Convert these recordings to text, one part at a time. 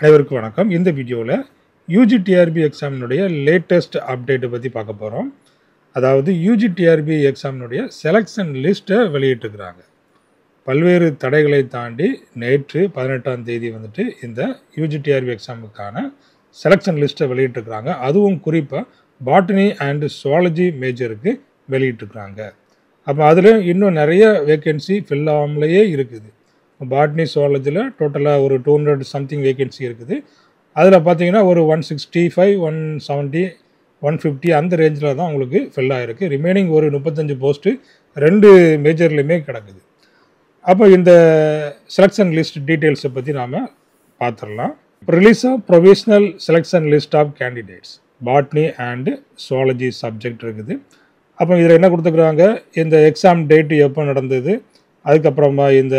அனைவருக்கும் வணக்கம். இந்த வீடியோவில் யூஜிடிஆர்பி எக்ஸாமினுடைய லேட்டஸ்ட் அப்டேட்டை பற்றி பார்க்க போகிறோம். அதாவது யூஜிடிஆர்பி எக்ஸாமினுடைய செலெக்ஷன் லிஸ்ட்டை வெளியிட்டிருக்கிறாங்க. பல்வேறு தடைகளை தாண்டி நேற்று 18ஆம் தேதி வந்துட்டு இந்த யூஜிடிஆர்பி எக்ஸாமுக்கான செலெக்ஷன் லிஸ்ட்டை வெளியிட்டிருக்கிறாங்க. அதுவும் குறிப்பாக பாட்டனி அண்ட் சுவாலஜி மேஜருக்கு வெளியிட்டிருக்கிறாங்க. அப்போ அதில் இன்னும் நிறைய வேக்கன்சி ஃபில் ஆகாமலேயே இருக்குது. பாட்னி சுவாலஜியில் டோட்டலாக ஒரு 200 சம்திங் வேக்கன்சி இருக்குது. அதில் பார்த்தீங்கன்னா ஒரு 165, 170, 150 அந்த ரேஞ்சில் தான் உங்களுக்கு ஃபில் ஆகிருக்கு. ரிமைனிங் ஒரு 35 போஸ்ட்டு 2 மேஜர்லையுமே கிடக்குது. அப்போ இந்த செலெக்ஷன் லிஸ்ட் டீட்டெயில்ஸை பற்றி நாம் பார்த்துடலாம். Release of provisional selection list of candidates botany and zoology subject இருக்குது. அப்போ இதில் என்ன கொடுத்துருக்குறாங்க, இந்த எக்ஸாம் டேட்டு எப்போ நடந்தது, அதுக்கப்புறமா இந்த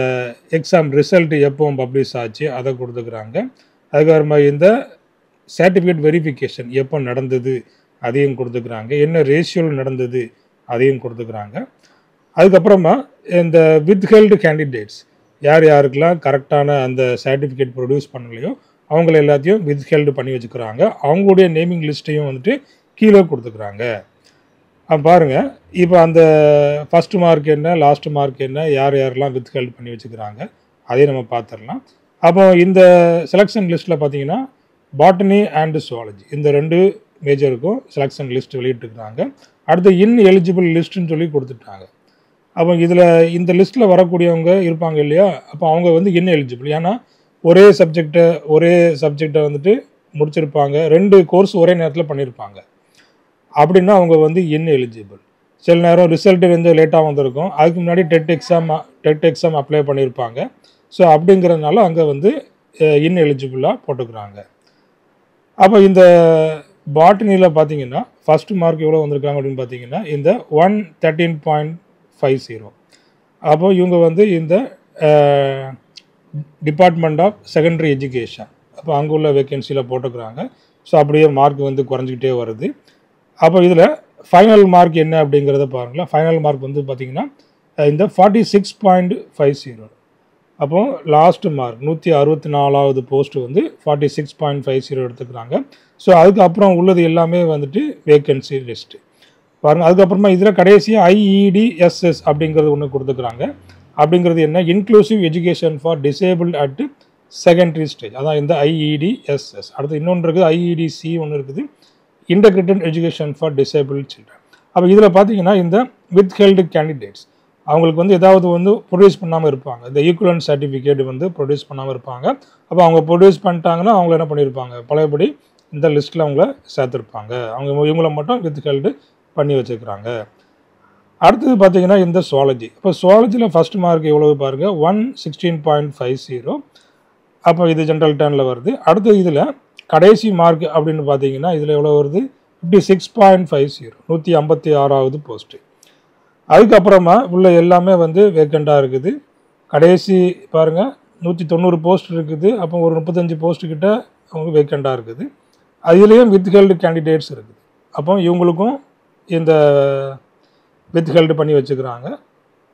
எக்ஸாம் ரிசல்ட் எப்போ பப்ளிஷ் ஆச்சு அதை கொடுத்துக்கிறாங்க. அதுக்கப்புறமா இந்த சர்டிஃபிகேட் வெரிஃபிகேஷன் எப்போ நடந்தது அதையும் கொடுத்துக்கிறாங்க. என்ன ரேஷியோவில் நடந்தது அதையும் கொடுத்துக்கிறாங்க. அதுக்கப்புறமா இந்த வித்ஹெல்டு கேண்டிடேட்ஸ் யார் யாருக்கெல்லாம் கரெக்டான அந்த சர்டிஃபிகேட் ப்ரொடியூஸ் பண்ணலையோ அவங்கள எல்லாத்தையும் வித்ஹெல்டு பண்ணி வச்சுக்கிறாங்க. அவங்களுடைய நேமிங் லிஸ்ட்டையும் வந்துட்டு கீழே கொடுத்துக்கிறாங்க. பாருங்கள், இப்போ அந்த ஃபஸ்ட்டு மார்க் என்ன, லாஸ்ட்டு மார்க் என்ன, யார் யாரெல்லாம் வித்ஹெல்ட் பண்ணி வச்சுக்கிறாங்க அதையும் நம்ம பார்த்துடலாம். அப்போ இந்த செலெக்ஷன் லிஸ்ட்டில் பார்த்தீங்கன்னா பாட்டனி அண்டு சுவாலஜி இந்த 2 மேஜருக்கும் செலெக்ஷன் லிஸ்ட் வெளியிட்டுருக்குறாங்க. அடுத்து இன்எலிஜிபிள் லிஸ்ட்டுன்னு சொல்லி கொடுத்துட்டாங்க. அப்போ இதில் இந்த லிஸ்ட்டில் வரக்கூடியவங்க இருப்பாங்க இல்லையா, அப்போ அவங்க வந்து இன்எலிஜிபிள். ஏன்னா ஒரே சப்ஜெக்டை வந்துட்டு முடிச்சிருப்பாங்க, 2 கோர்ஸ் ஒரே நேரத்தில் பண்ணியிருப்பாங்க. அப்படின்னா அவங்க வந்து இன்எலிஜிபிள். சில நேரம் ரிசல்ட்டு வந்து லேட்டாக வந்திருக்கும், அதுக்கு முன்னாடி டெட் எக்ஸாம் அப்ளை பண்ணியிருப்பாங்க. ஸோ அப்படிங்கிறதுனால அங்கே வந்து இன்எலிஜிபிளாக போட்டுக்கிறாங்க. அப்போ இந்த பாட்டனியில் பார்த்தீங்கன்னா ஃபஸ்ட்டு மார்க் எவ்வளோ வந்திருக்காங்க அப்படின்னு பார்த்தீங்கன்னா இந்த 113.50. அப்போ இவங்க வந்து இந்த டிபார்ட்மெண்ட் ஆஃப் செகண்டரி எஜுகேஷன், அப்போ அங்கே உள்ள வேக்கன்சியில் போட்டுக்கிறாங்க. ஸோ அப்படியே மார்க் வந்து குறைஞ்சிக்கிட்டே வருது. அப்போ இதில் ஃபைனல் மார்க் என்ன அப்படிங்கிறத பாருங்களேன். ஃபைனல் மார்க் வந்து பார்த்திங்கன்னா இந்த 46.50. அப்போது லாஸ்ட்டு மார்க் 164வது போஸ்ட்டு வந்து 46.50 எடுத்துக்கிறாங்க. ஸோ அதுக்கப்புறம் உள்ளது எல்லாமே வந்துட்டு வேக்கன்சி லிஸ்ட்டு பாருங்கள். அதுக்கப்புறமா இதில் கடைசியாக IEDSS அப்படிங்கிறது ஒன்று கொடுத்துக்கிறாங்க. அப்படிங்கிறது என்ன, inclusive education for disabled at secondary stage, அதான் இந்த IEDSS. அடுத்து இன்னொன்று இருக்குது IEDC ஒன்று இருக்குது, integrated education for disabled children. அப்போ இதில் பார்த்தீங்கன்னா இந்த வித்ஹெல்டு கேண்டிடேட்ஸ் அவங்களுக்கு வந்து ஏதாவது வந்து ப்ரொடியூஸ் பண்ணாமல் இருப்பாங்க. இந்த ஈக்குவலன்ட் சர்டிஃபிகேட் வந்து ப்ரொடியூஸ் பண்ணாமல் இருப்பாங்க. அப்போ அவங்க ப்ரொடியூஸ் பண்ணிட்டாங்கன்னா அவங்கள என்ன பண்ணியிருப்பாங்க, பழையபடி இந்த லிஸ்ட்டில் அவங்கள சேர்த்துருப்பாங்க. இவங்கள மட்டும் வித்ஹெல்டு பண்ணி வச்சுருக்கிறாங்க. அடுத்தது பார்த்தீங்கன்னா இந்த சுவாலஜி. இப்போ சுவாலஜியில் ஃபஸ்ட் மார்க் எவ்வளவு பாருங்கள், 116.50. அப்போ இது ஜென்ரல் டர்னில் வருது. அடுத்தது இதில் கடைசி மார்க் அப்படின்னு பார்த்தீங்கன்னா இதில் எவ்வளோ வருது, 56.50, 156வது போஸ்ட்டு. அதுக்கப்புறமா உள்ள எல்லாமே வந்து வேக்கண்ட்டாக இருக்குது. கடைசி பாருங்கள் 190 போஸ்ட் இருக்குது. அப்போ ஒரு 35 போஸ்ட்டுக்கிட்ட அவங்க வேக்கண்ட்டாக இருக்குது. அதுலேயும் வித்ஹெல்டு கேண்டிடேட்ஸ் இருக்குது. அப்போ இவங்களுக்கும் இந்த வித்ஹெல்டு பண்ணி வச்சுக்கிறாங்க.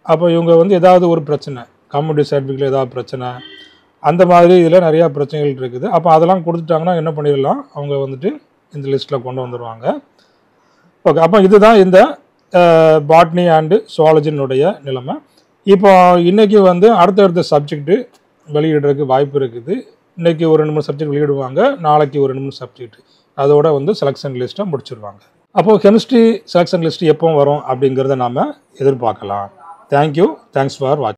அப்போ இவங்க வந்து ஏதாவது ஒரு பிரச்சனை, கம்யூனிட்டி சர்டிஃபிகேட்டில் ஏதாவது பிரச்சனை, அந்த மாதிரி இதில் நிறையா பிரச்சனைகள் இருக்குது. அப்போ அதெல்லாம் கொடுத்துட்டாங்கன்னா என்ன பண்ணிடலாம், அவங்க வந்துட்டு இந்த லிஸ்ட்டில் கொண்டு வந்துடுவாங்க. ஓகே, அப்போ இதுதான் இந்த பாட்னி அண்டு சுவாலஜினுடைய நிலைமை. இப்போ இன்றைக்கி வந்து அடுத்தடுத்த சப்ஜெக்ட்டு வெளியிடுறதுக்கு வாய்ப்பு இருக்குது. இன்றைக்கி ஒரு 2 சப்ஜெக்ட் வெளியிடுவாங்க, நாளைக்கு ஒரு 2 சப்ஜெக்ட், அதோட வந்து செலெக்ஷன் லிஸ்ட்டை முடிச்சிடுவாங்க. அப்போது கெமிஸ்ட்ரி செலெக்ஷன் லிஸ்ட்டு எப்போ வரும் அப்படிங்கிறத நாம் எதிர்பார்க்கலாம். தேங்க்யூ, தேங்க்ஸ் ஃபார் வாட்சிங்.